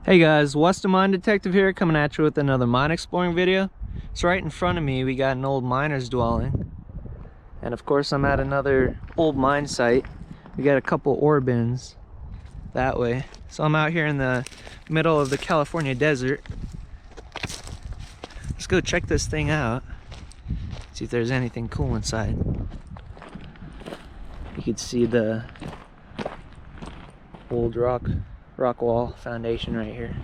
Hey guys, Weston Mine Detective here, coming at you with another mine exploring video. So right in front of me we got an old miner's dwelling, and of course I'm at another old mine site. We got a couple ore bins that way. So I'm out here in the middle of the California desert. Let's go check this thing out, see if there's anything cool inside. You can see the old rock wall foundation right here.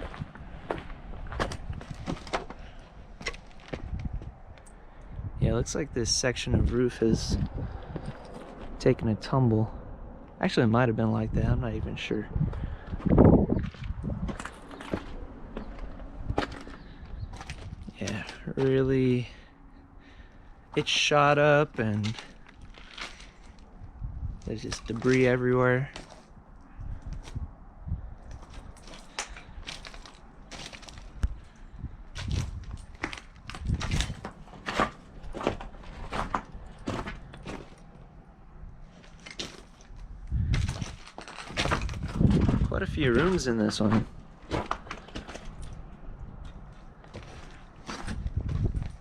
Yeah, it looks like this section of roof has taken a tumble. Actually, it might have been like that, I'm not even sure. Yeah, really, it's shot up and there's just debris everywhere. Quite a few rooms in this one.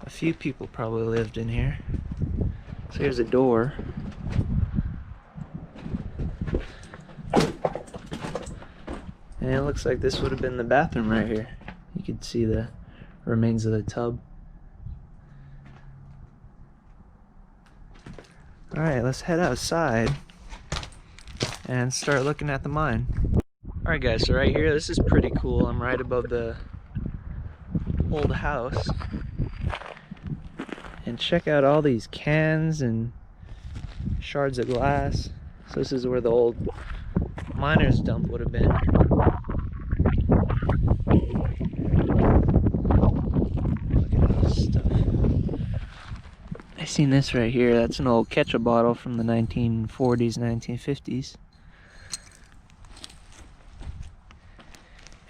A few people probably lived in here. So here's a door. And it looks like this would have been the bathroom right here. You can see the remains of the tub. Alright, let's head outside and start looking at the mine. Alright guys, so right here, this is pretty cool. I'm right above the old house. And check out all these cans and shards of glass. So this is where the old miner's dump would have been. Look at all this stuff. I seen this right here. That's an old ketchup bottle from the 1940s, 1950s.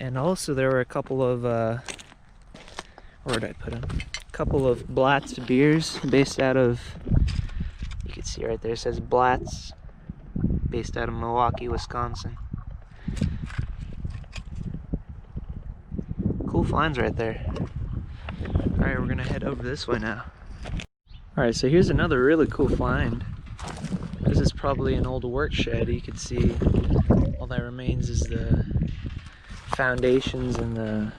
And also there were a couple of, where did I put them? A couple of Blatz beers based out of, you can see right there, it says Blatz, based out of Milwaukee, Wisconsin. Cool finds right there. Alright, we're gonna head over this way now. Alright, so here's another really cool find. This is probably an old work shed. You can see all that remains is the foundations and the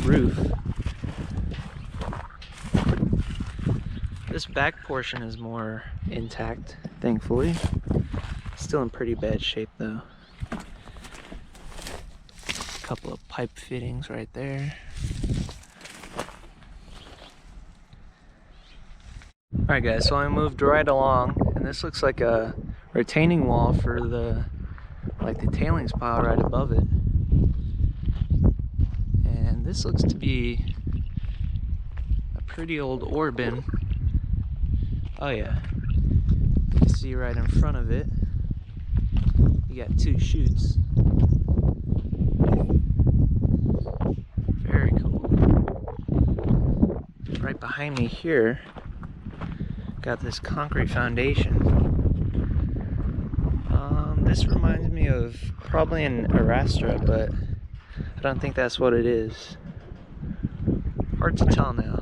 roof. This back portion is more intact, thankfully. Still in pretty bad shape though. A couple of pipe fittings right there. Alright guys, so I moved right along, and this looks like a retaining wall for the tailings pile right above it. And this looks to be a pretty old ore bin. Oh yeah, you can see right in front of it, you got two chutes. Very cool. Right behind me here, got this concrete foundation. This reminds me of probably an arrastra, but I don't think that's what it is. Hard to tell now.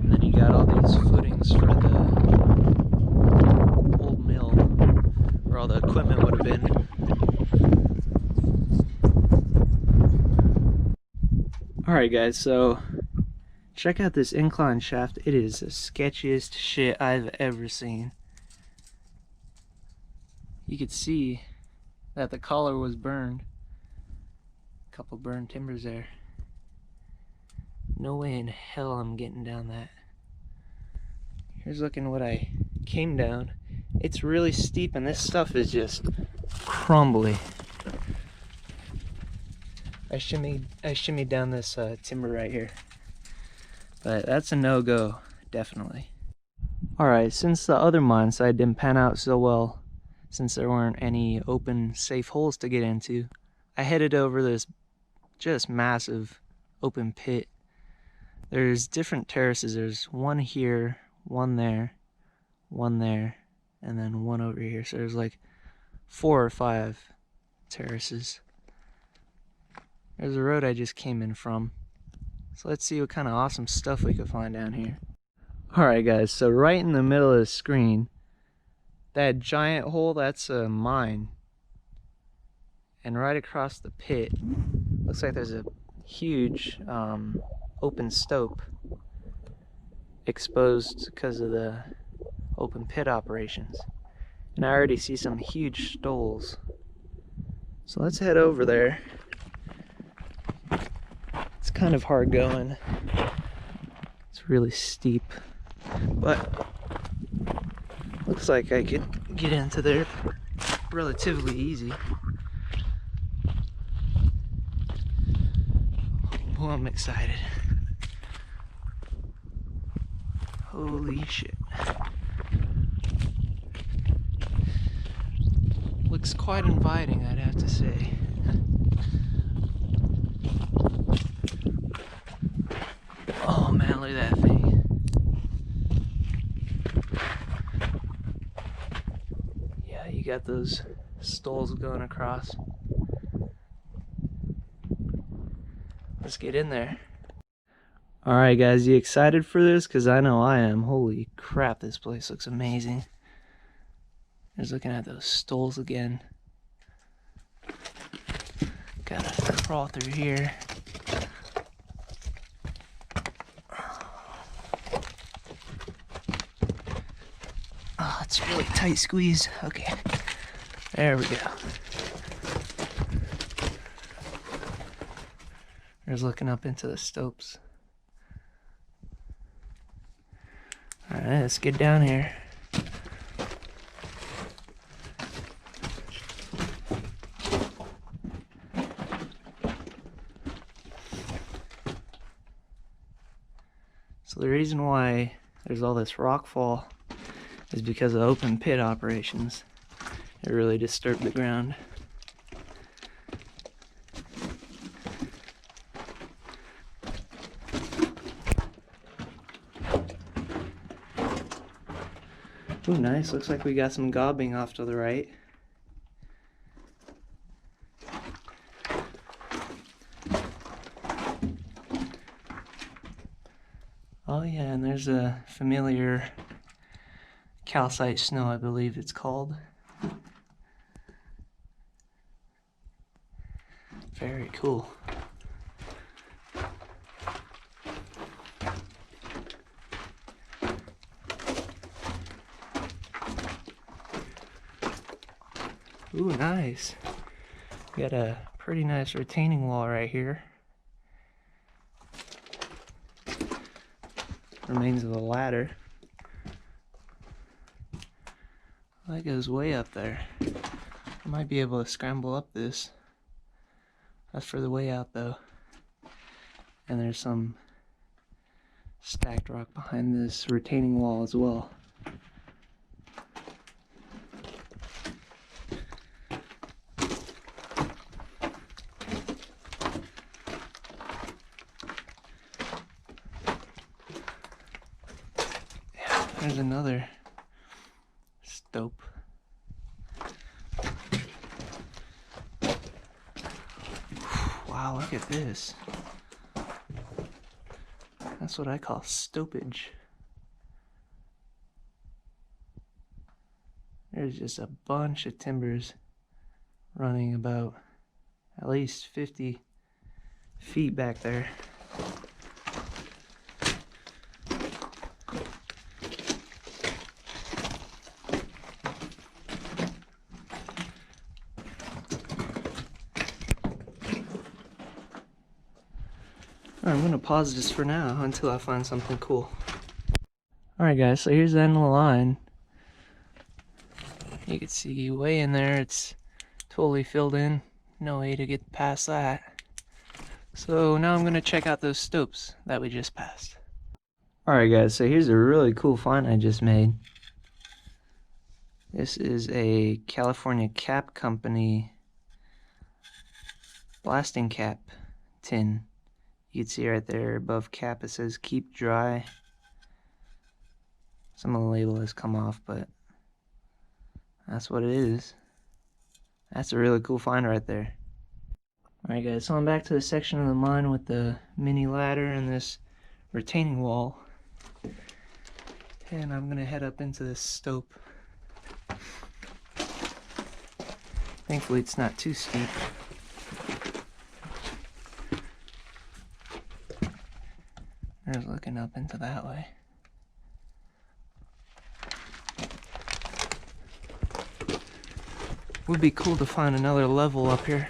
And then you got all these footings for the old mill, where all the equipment would have been. Alright guys, so check out this incline shaft. It is the sketchiest shit I've ever seen. You could see that the collar was burned. A couple burned timbers there. No way in hell I'm getting down that. Here's looking what I came down. It's really steep and this stuff is just crumbly. I shimmied down this timber right here. But that's a no-go, definitely. Alright, since the other mine site didn't pan out so well, since there weren't any open, safe holes to get into, I headed over this just massive open pit. There's different terraces. There's one here, one there, and then one over here. So there's like 4 or 5 terraces. There's a road I just came in from. So let's see what kind of awesome stuff we could find down here. Alright guys, so right in the middle of the screen, that giant hole, that's a mine. And right across the pit, looks like there's a huge open stope exposed because of the open pit operations. And I already see some huge stoles. So let's head over there. It's kind of hard going. It's really steep, but looks like I could get into there relatively easy. Oh, I'm excited. Holy shit. Looks quite inviting, I'd have to say. Oh man, look at that thing. Yeah, you got those stoles going across. Let's get in there. Alright guys, you excited for this? Because I know I am. Holy crap, this place looks amazing. Just looking at those stoles again. Gotta crawl through here. Oh, it's really tight squeeze. Okay, there we go. There's looking up into the stopes. Alright, let's get down here. So the reason why there's all this rock fall is because of open pit operations. It really disturbed the ground. Ooh, nice. Looks like we got some gobbing off to the right. Oh yeah, and there's a familiar calcite snow, I believe it's called. Very cool. Ooh, nice. Got a pretty nice retaining wall right here. Remains of a ladder. That goes way up there. I might be able to scramble up this. That's for the way out though. And there's some stacked rock behind this retaining wall as well. Yeah, there's another stope. Wow, look at this. That's what I call stopage. There's just a bunch of timbers running about at least 50 feet back there. I'm gonna pause this for now until I find something cool. Alright guys, so here's the end of the line. You can see way in there, it's totally filled in. No way to get past that. So now I'm gonna check out those stopes that we just passed. Alright guys, so here's a really cool find I just made. This is a California Cap Company blasting cap tin. You can see right there above cap it says keep dry. Some of the label has come off, but That's what it is. That's a really cool find right there. Alright guys, so I'm back to the section of the mine with the mini ladder and this retaining wall. And I'm gonna head up into this stope. Thankfully it's not too steep. There's looking up into that way. Would be cool to find another level up here.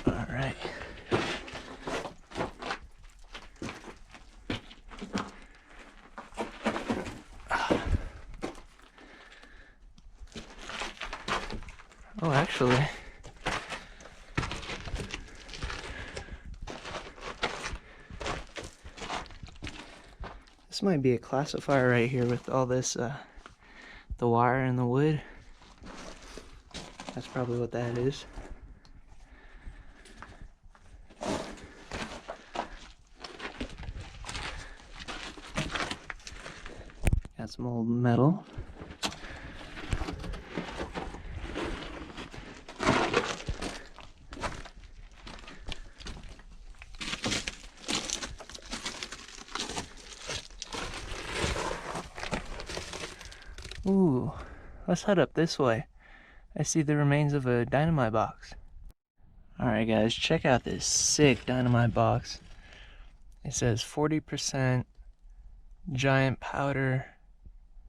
Alright. Oh, actually, this might be a classifier right here with all this, the wire and the wood. That's probably what that is. Got some old metal. Ooh, let's head up this way. I see the remains of a dynamite box. Alright guys, check out this sick dynamite box. It says 40% giant powder,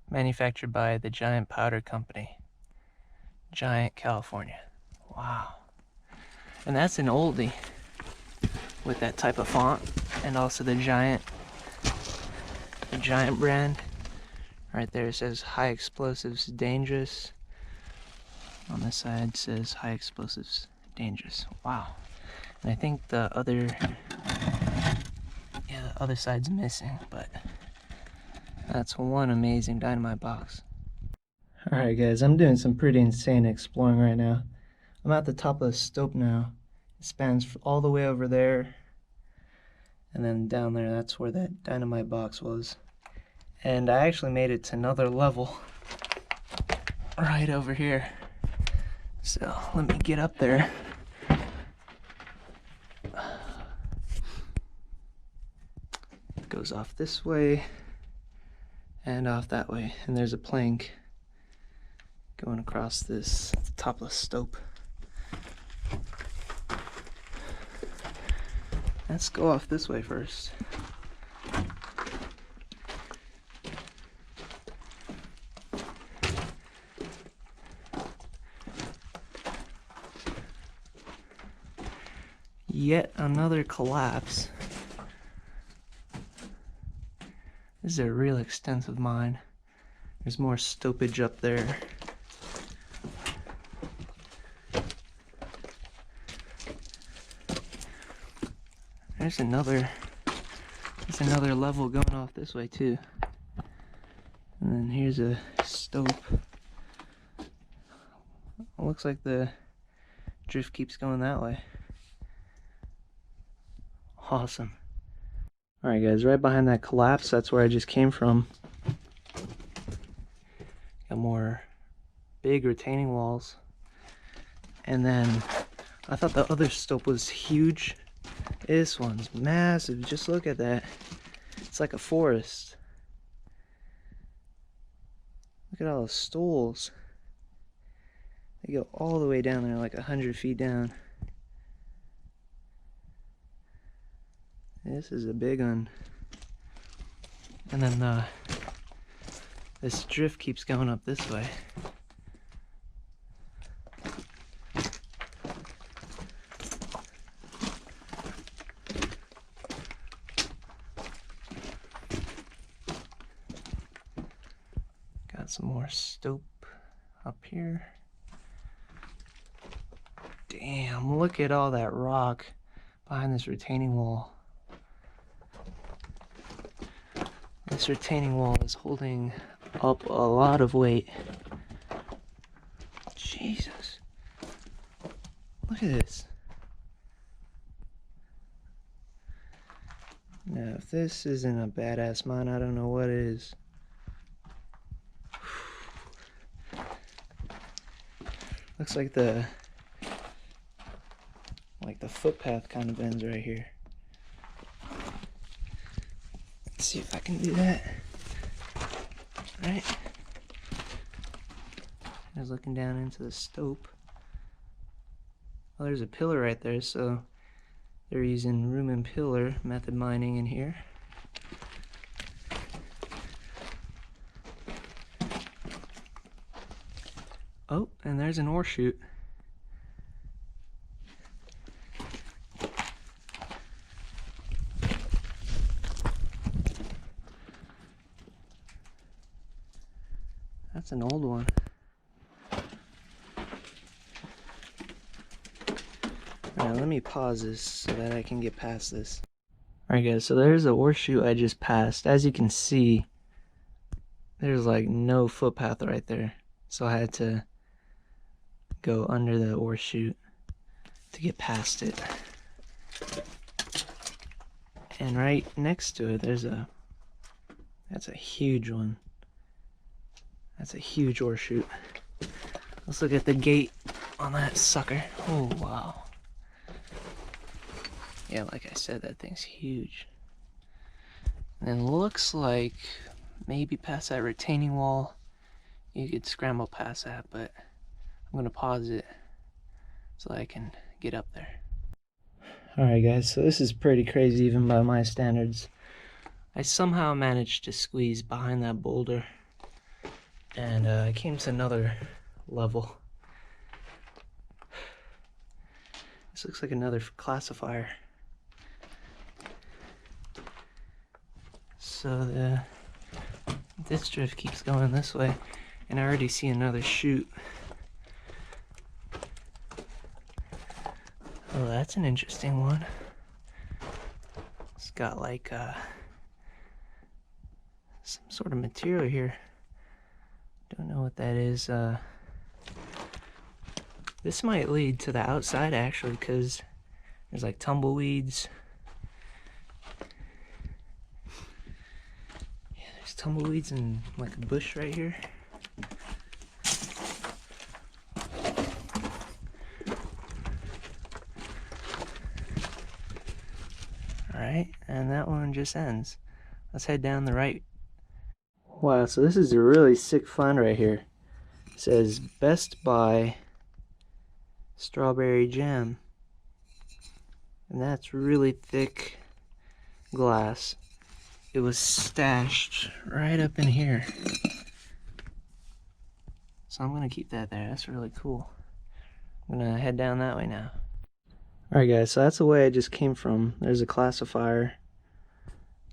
manufactured by the Giant Powder Company. Giant, California. Wow. And that's an oldie with that type of font, and also the Giant brand. Right there it says high explosives dangerous. On this side it says high explosives dangerous. Wow. And I think the other side's missing, but that's one amazing dynamite box. Alright guys, I'm doing some pretty insane exploring right now. I'm at the top of the stope now. It spans all the way over there, and then down there, that's where that dynamite box was. And I actually made it to another level right over here. So let me get up there. It goes off this way and off that way, and there's a plank going across this top of the stope. Let's go off this way first. Yet another collapse. This is a real extensive mine. There's more stopage up there. There's another level going off this way too. And then here's a stope. Looks like the drift keeps going that way. Awesome. Alright guys, right behind that collapse, that's where I just came from. Got more big retaining walls. And then I thought the other stope was huge. This one's massive. Just look at that. It's like a forest. Look at all the stoles. They go all the way down there, like 100 feet down. This is a big one. And then this drift keeps going up this way. Got some more stope up here. Damn, look at all that rock behind this retaining wall. This retaining wall is holding up a lot of weight. Jesus. Look at this. Now, if this isn't a badass mine, I don't know what is. Looks like the footpath kind of ends right here. Let's see if I can do that. Right. I was looking down into the stope. Well, there's a pillar right there, so they're using room and pillar method mining in here. Oh, and there's an ore chute. That's an old one. Alright, let me pause this so that I can get past this. Alright guys, so there's the ore chute I just passed. As you can see, there's like no footpath right there. So I had to go under the ore chute to get past it. And right next to it, that's a huge one. That's a huge ore chute. Let's look at the gate on that sucker. Oh, wow. Yeah, like I said, that thing's huge. And it looks like maybe past that retaining wall, you could scramble past that, but I'm gonna pause it so I can get up there. Alright guys, so this is pretty crazy even by my standards. I somehow managed to squeeze behind that boulder, and I came to another level. This looks like another classifier. So this drift keeps going this way, and I already see another chute. Oh, that's an interesting one. It's got like some sort of material here. Don't know what that is. This might lead to the outside actually, because there's like tumbleweeds. Yeah, there's tumbleweeds and like a bush right here. Alright, and that one just ends. Let's head down the right. Wow, so this is a really sick find right here. It says Best Buy strawberry jam, and that's really thick glass. It was stashed right up in here, so I'm gonna keep that there. That's really cool. I'm gonna head down that way now. Alright guys, so that's the way I just came from. There's a classifier.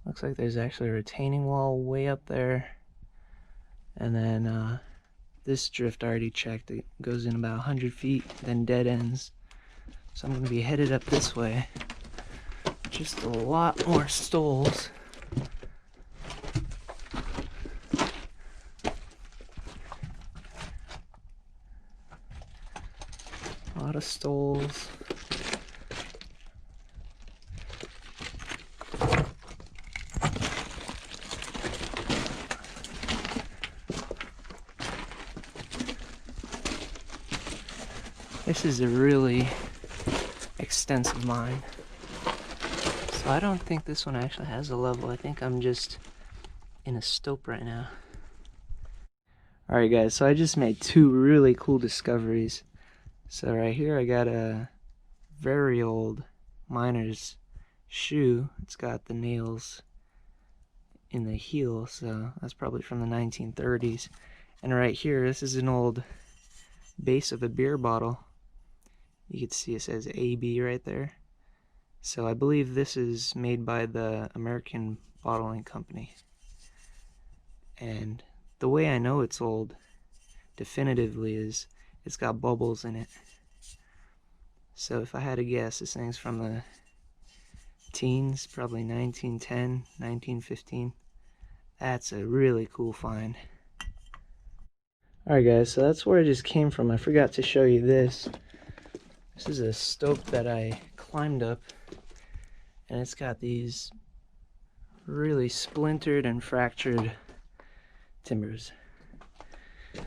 Looks like there's actually a retaining wall way up there, and then this drift I already checked. It goes in about 100 feet, then dead ends. So I'm going to be headed up this way. Just a lot more stoles. A lot of stoles. This is a really extensive mine. So I don't think this one actually has a level. I think I'm just in a stope right now. Alright guys, so I just made two really cool discoveries. So right here I got a very old miner's shoe. It's got the nails in the heel, so that's probably from the 1930s. And right here, this is an old base of a beer bottle. You can see it says AB right there. So I believe this is made by the American Bottling Company. And the way I know it's old definitively is it's got bubbles in it. So if I had to guess, this thing's from the teens, probably 1910, 1915. That's a really cool find. Alright guys, so that's where I just came from. I forgot to show you this. This is a stope that I climbed up, and it's got these really splintered and fractured timbers.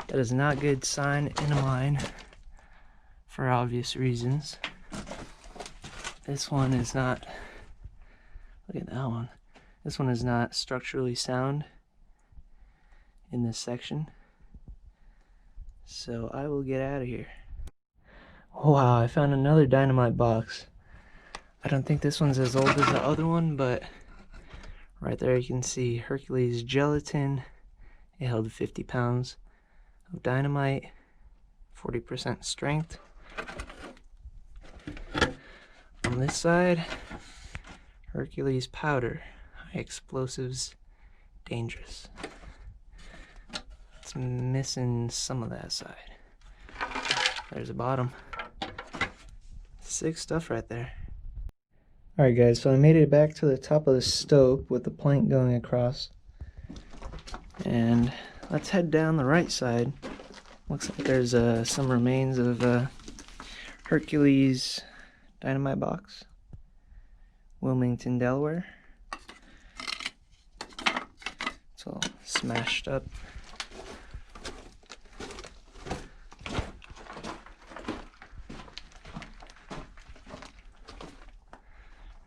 That is not a good sign in a mine. for obvious reasons. This one is not, look at that one. This one is not structurally sound in this section. So I will get out of here. Wow, I found another Dynamite box. I don't think this one's as old as the other one, but right there you can see Hercules gelatin. It held 50 pounds of dynamite, 40% strength. On this side, Hercules powder, high explosives, dangerous. It's missing some of that side. There's the bottom. Sick stuff right there. Alright guys, so I made it back to the top of the stope with the plank going across. And let's head down the right side. Looks like there's some remains of Hercules Dynamite box. Wilmington, Delaware. It's all smashed up.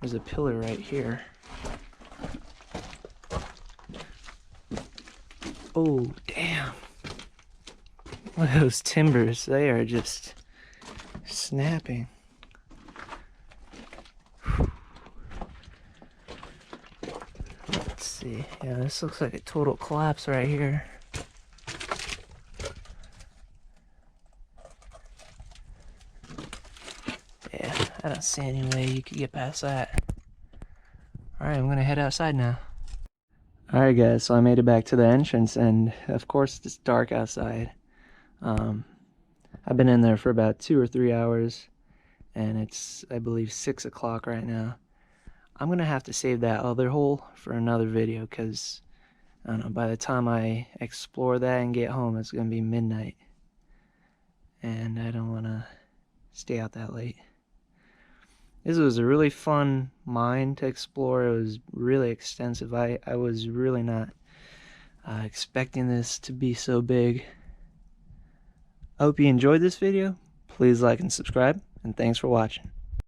There's a pillar right here. Oh, damn. Look at those timbers. They are just snapping. Let's see. Yeah, this looks like a total collapse right here. Yeah, I don't see any way you could get past that. Alright, I'm gonna head outside now. Alright guys, so I made it back to the entrance, and of course it's dark outside. I've been in there for about 2 or 3 hours, and it's, I believe, 6 o'clock right now. I'm gonna have to save that other hole for another video, because I don't know, by the time I explore that and get home, it's gonna be midnight, and I don't want to stay out that late. This was a really fun mine to explore. It was really extensive. I was really not expecting this to be so big. I hope you enjoyed this video. Please like and subscribe, and thanks for watching.